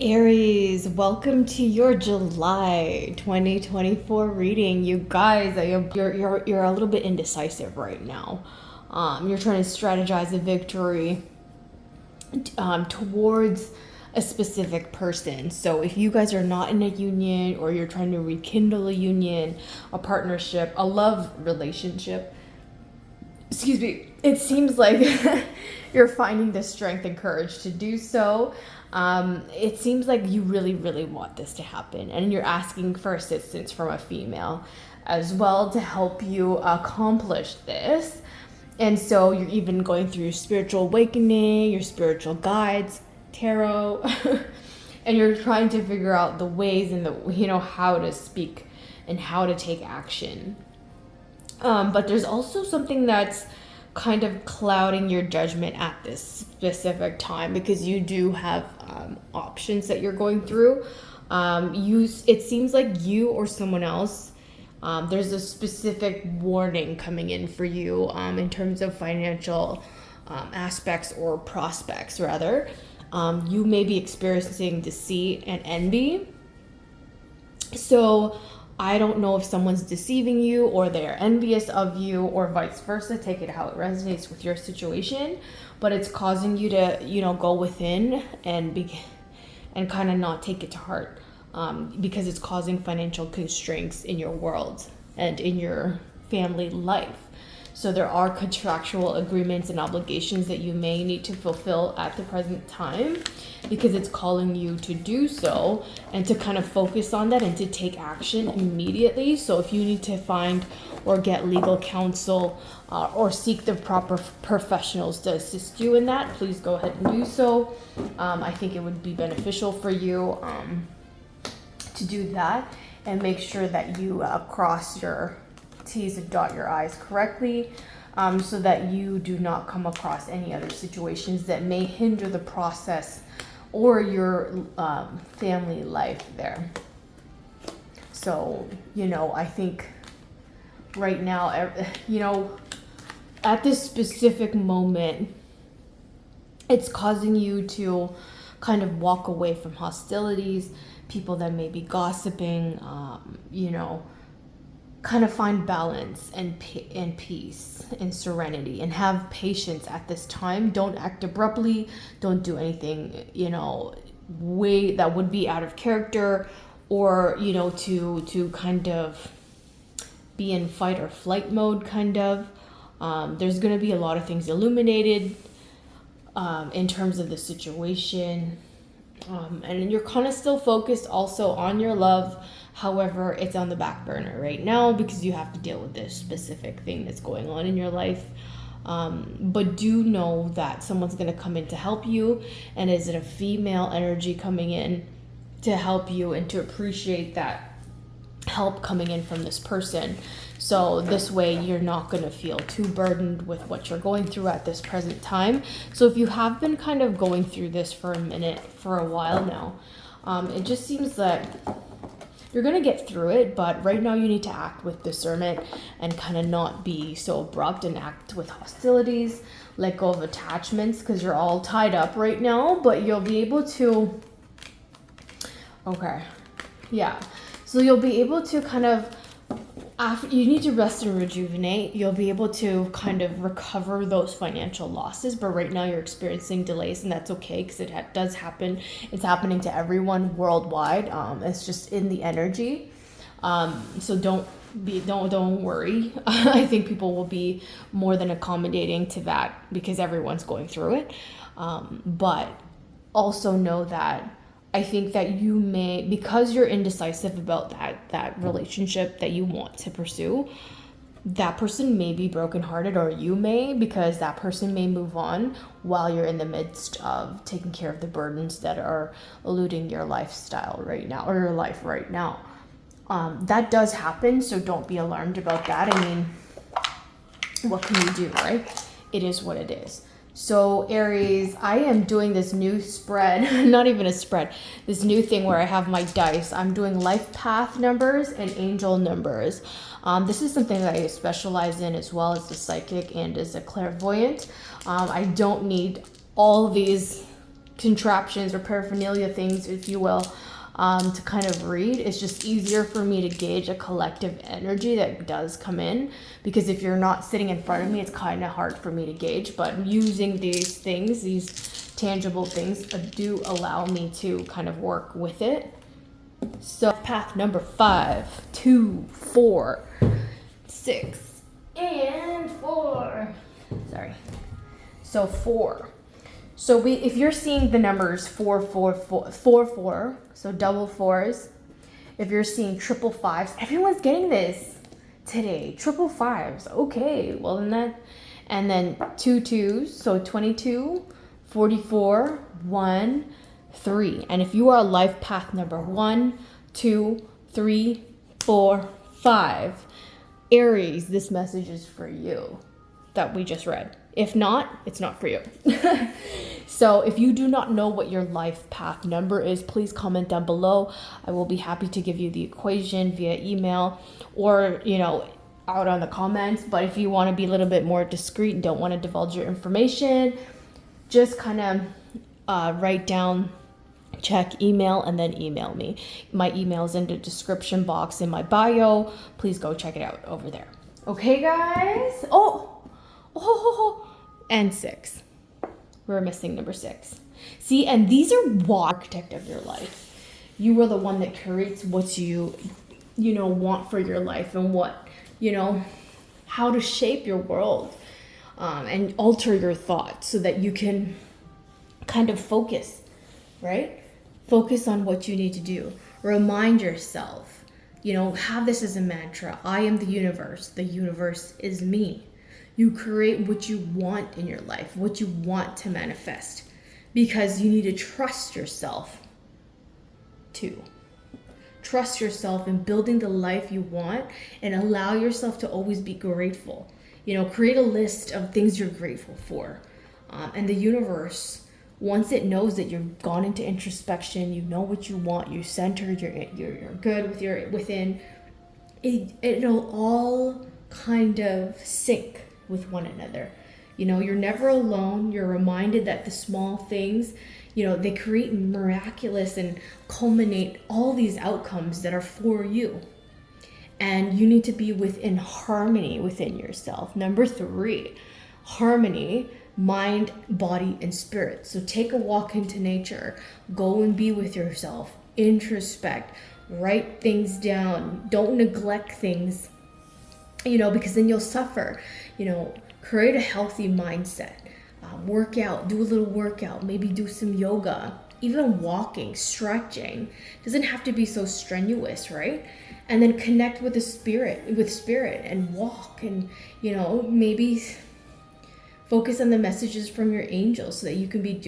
Aries, welcome to your July 2024 reading. You guys, you're a little bit indecisive right now. You're trying to strategize a victory towards a specific person. So if you guys are not in a union, or you're trying to rekindle a union, a partnership, a love relationship, excuse me, it seems like you're finding the strength and courage to do so. It seems like you really, really want this to happen, and you're asking for assistance from a female as well to help you accomplish this. And so you're even going through your spiritual awakening, your spiritual guides, tarot, and you're trying to figure out the ways and how to speak and how to take action. But there's also something that's kind of clouding your judgment at this specific time, because you do have options that you're going through. It seems like you or someone else, there's a specific warning coming in for you in terms of financial aspects or prospects rather. You may be experiencing deceit and envy. So I don't know if someone's deceiving you or they're envious of you, or vice versa. Take it how it resonates with your situation, but it's causing you to, go within and kind of not take it to heart, because it's causing financial constraints in your world and in your family life. So there are contractual agreements and obligations that you may need to fulfill at the present time, because it's calling you to do so and to kind of focus on that and to take action immediately. So if you need to find or get legal counsel or seek the proper professionals to assist you in that, please go ahead and do so. I think it would be beneficial for you to do that, and make sure that you cross your T's and dot your I's correctly, so that you do not come across any other situations that may hinder the process or your family life there. So, I think right now, at this specific moment, it's causing you to kind of walk away from hostilities, people that may be gossiping, kind of find balance and peace and serenity, and have patience at this time. Don't act abruptly. Don't do anything, way that would be out of character, or, to kind of be in fight or flight mode, kind of. There's going to be a lot of things illuminated in terms of the situation. And you're kind of still focused also on your love. However, it's on the back burner right now because you have to deal with this specific thing that's going on in your life. But do know that someone's going to come in to help you, and is it a female energy coming in to help you and to appreciate that help coming in from this person. So this way you're not going to feel too burdened with what you're going through at this present time. So if you have been kind of going through this for a while now, it just seems that you're going to get through it, but right now you need to act with discernment and kind of not be so abrupt and act with hostilities. Let go of attachments, because you're all tied up right now, but you'll be able to, so you'll be able to kind of, after you need to rest and rejuvenate, you'll be able to kind of recover those financial losses. But right now you're experiencing delays, and that's okay, because it does happen. It's happening to everyone worldwide. It's just in the energy. So don't worry. I think people will be more than accommodating to that, because everyone's going through it. But also know that I think that you may, because you're indecisive about that relationship that you want to pursue, that person may be brokenhearted, or you may, because that person may move on while you're in the midst of taking care of the burdens that are eluding your lifestyle right now, or your life right now. That does happen, so don't be alarmed about that. I mean, what can you do, right? It is what it is. So Aries, I am doing this new spread, not even a spread, this new thing where I have my dice. I'm doing life path numbers and angel numbers. This is something that I specialize in, as well as a psychic and as a clairvoyant. I don't need all these contraptions or paraphernalia things, if you will, to kind of read. It's just easier for me to gauge a collective energy that does come in, because if you're not sitting in front of me, it's kind of hard for me to gauge. But using these things, these tangible things, do allow me to kind of work with it. So path number 5, 2, 4, 6, and 4. Sorry. So 4. So if you're seeing the numbers 4, 4, 4, 4, 4, so double fours. If you're seeing triple fives, everyone's getting this today. Triple fives. Okay, well then that, and then 2 twos, so 22, 44, 1, 3. And if you are life path number 1, 2, 3, 4, 5, Aries, this message is for you that we just read. If not, it's not for you. So if you do not know what your life path number is, please comment down below. I will be happy to give you the equation via email or, out on the comments. But if you want to be a little bit more discreet and don't want to divulge your information, just kind of write down, check email, and then email me. My email is in the description box in my bio. Please go check it out over there. Okay, guys? And 6. We're missing number 6. See, and these are what architect of your life. You are the one that creates what you want for your life, and what, how to shape your world, and alter your thoughts so that you can kind of focus, right? Focus on what you need to do. Remind yourself, have this as a mantra. I am the universe. The universe is me. You create what you want in your life, what you want to manifest, because you need to trust yourself too. Trust yourself in building the life you want, and allow yourself to always be grateful. Create a list of things you're grateful for. And the universe, once it knows that you've gone into introspection, you know what you want, you centered, you're good with your within, it'll all kind of sync with one another. You're never alone. You're reminded that the small things, they create miraculous and culminate all these outcomes that are for you. And you need to be within harmony within yourself. Number 3, harmony, mind, body, and spirit. So take a walk into nature. Go and be with yourself. Introspect. Write things down. Don't neglect things, because then you'll suffer. Create a healthy mindset. Work out, do a little workout, maybe do some yoga, even walking, stretching. Doesn't have to be so strenuous, right? And then connect with spirit, and walk, and, maybe focus on the messages from your angels so that you can be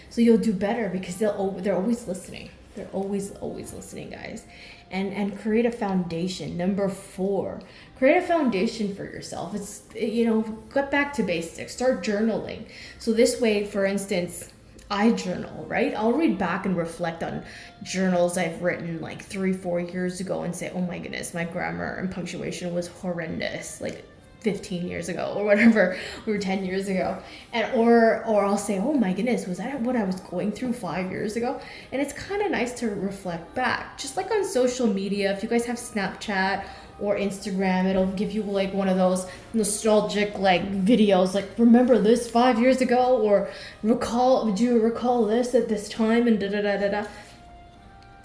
so you'll do better, because they're always listening. They're always listening, guys. And create a foundation. Number 4, create a foundation for yourself. It's, get back to basics. Start journaling. So this way, for instance, I journal, right? I'll read back and reflect on journals I've written like 3-4 years ago and say, oh my goodness, my grammar and punctuation was horrendous, like 15 years ago or whatever, or 10 years ago. And or I'll say, oh my goodness, was that what I was going through 5 years ago? And it's kind of nice to reflect back. Just like on social media, if you guys have Snapchat or Instagram, it'll give you like one of those nostalgic like videos, like remember this 5 years ago, or do you recall this at this time, and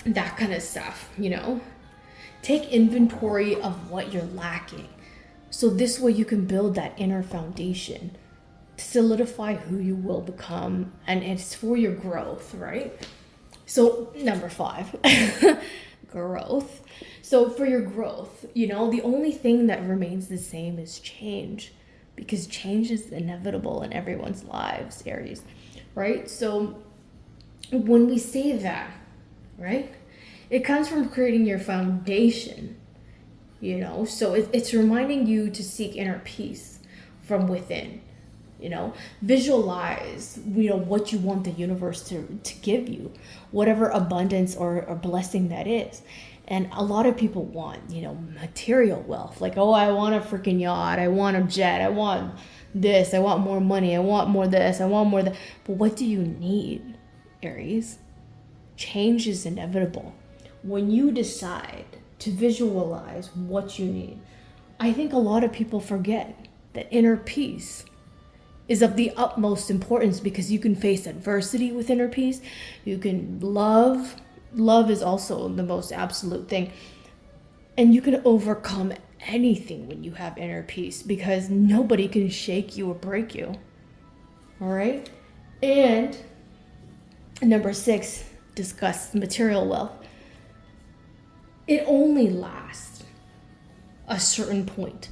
that kind of stuff. Take inventory of what you're lacking. So this way you can build that inner foundation to solidify who you will become, and it's for your growth, right? So number 5, growth. So for your growth, the only thing that remains the same is change, because change is inevitable in everyone's lives, Aries, right? So when we say that, right, it comes from creating your foundation. So it's reminding you to seek inner peace from within. Visualize, what you want the universe to give you, whatever abundance or blessing that is. And a lot of people want, material wealth. Like, oh, I want a freaking yacht. I want a jet. I want this. I want more money. I want more this. I want more that. But what do you need? Aries. Change is inevitable. When you decide to visualize what you need, I think a lot of people forget that inner peace is of the utmost importance, because you can face adversity with inner peace. You can love. Love is also the most absolute thing. And you can overcome anything when you have inner peace, because nobody can shake you or break you. All right? And number 6, discuss material wealth. It only lasts a certain point.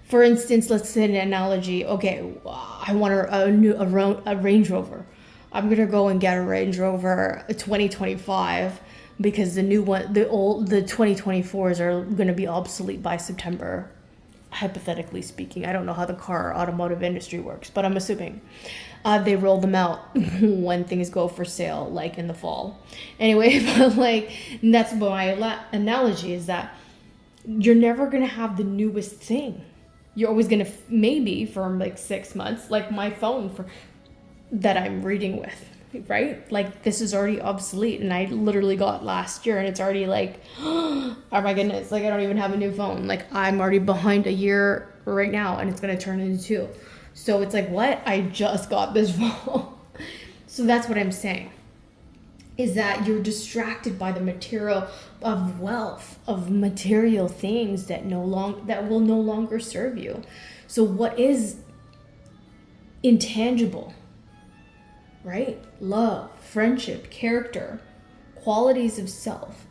For instance, let's say an analogy. Okay, I want a Range Rover. I'm gonna go and get a Range Rover 2025, because the new one, the 2024s are gonna be obsolete by September, hypothetically speaking. I don't know how the automotive industry works, but I'm assuming they roll them out when things go for sale, like in the fall. Anyway, but like, that's my analogy, is that you're never gonna have the newest thing. You're always gonna, maybe for like 6 months, like my phone that I'm reading with, right? Like, this is already obsolete, and I literally got last year, and it's already like, oh my goodness, like I don't even have a new phone. Like, I'm already behind a year right now, and it's gonna turn into 2. So it's like, what? I just got this phone. So that's what I'm saying, is that you're distracted by the material of wealth, of material things that will no longer serve you. So what is intangible, right? Love, friendship, character, qualities of self.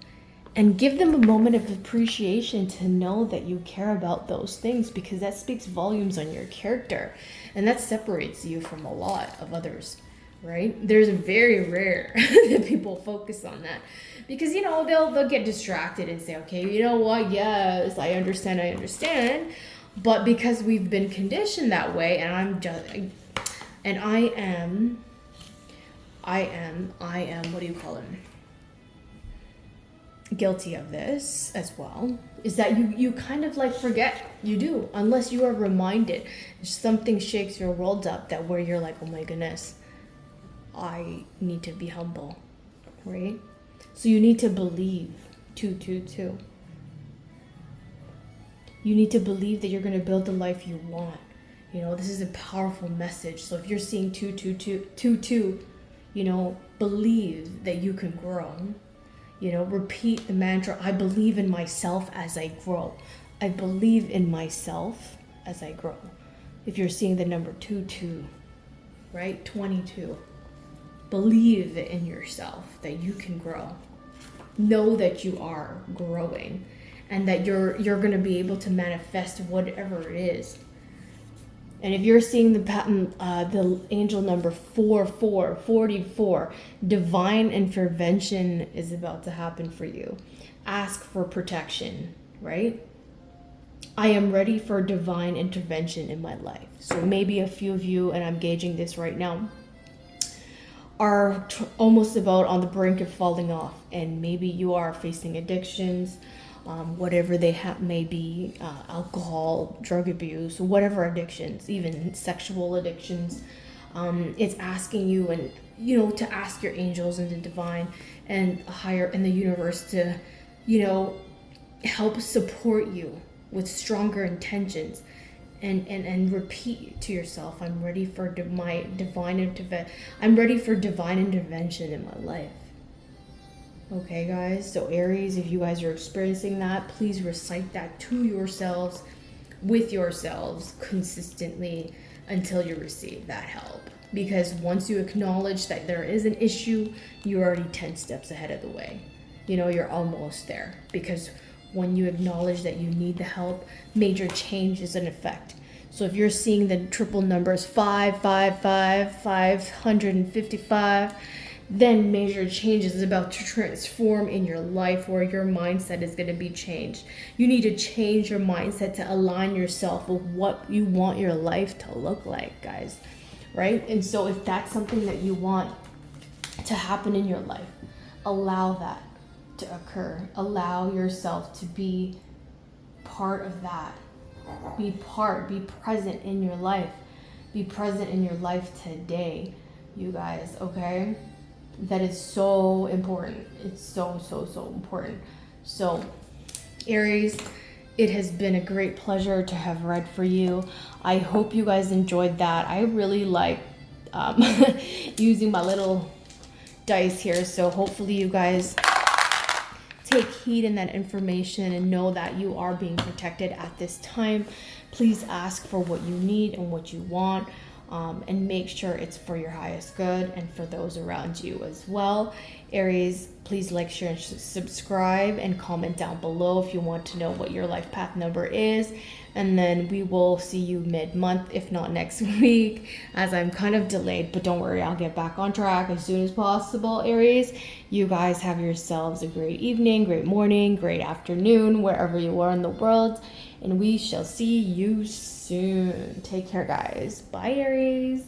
And give them a moment of appreciation to know that you care about those things, because that speaks volumes on your character, and that separates you from a lot of others, right? There's very rare that people focus on that, because, you know, they'll get distracted and say, okay, you know what? Yes, I understand. But because we've been conditioned that way, and I am, what do you call it? Guilty of this as well, is that you kind of like forget. You do, unless you are reminded. Something shakes your world up, that where you're like, oh my goodness, I need to be humble, right? So you need to believe 222. You need to believe that you're going to build the life you want. You know, this is a powerful message. So if you're seeing 222, you know, believe that you can grow. You know, repeat the mantra, I believe in myself as I grow. I believe in myself as I grow. If you're seeing the number 22, right? 22. Believe in yourself that you can grow. Know that you are growing, and that you're going to be able to manifest whatever it is. And if you're seeing the pattern, the angel number 44, divine intervention is about to happen for you. Ask for protection, right? I am ready for divine intervention in my life. So maybe a few of you, and I'm gauging this right now, are almost about on the brink of falling off. And maybe you are facing addictions, whatever they may be, alcohol, drug abuse, whatever addictions, even sexual addictions. It's asking you, and you know, to ask your angels and the divine and higher in the universe to, you know, help support you with stronger intentions, and repeat to yourself, I'm ready for divine intervention in my life. Okay, guys, so Aries, if you guys are experiencing that, please recite that to yourselves, with yourselves, consistently, until you receive that help. Because once you acknowledge that there is an issue, you're already 10 steps ahead of the way. You know, you're almost there. Because when you acknowledge that you need the help, major change is in effect. So if you're seeing the triple numbers 555, then major change is about to transform in your life, where your mindset is going to be changed. You need to change your mindset to align yourself with what you want your life to look like, guys, right? And so if that's something that you want to happen in your life, allow that to occur. Allow yourself to be part of that. Be present in your life. Be present in your life today, you guys, okay? that is so important. It's so, so, so important. So, Aries, it has been a great pleasure to have read for you. I hope you guys enjoyed that. I really like using my little dice here. So hopefully you guys take heed in that information and know that you are being protected at this time. Please ask for what you need and what you want. And make sure it's for your highest good and for those around you as well. Aries, please like, share, and subscribe, and comment down below if you want to know what your life path number is. And then we will see you mid-month, if not next week, as I'm kind of delayed, but don't worry, I'll get back on track as soon as possible. Aries, you guys have yourselves a great evening, great morning, great afternoon, wherever you are in the world, and we shall see you soon. Take care, guys. Bye, Aries.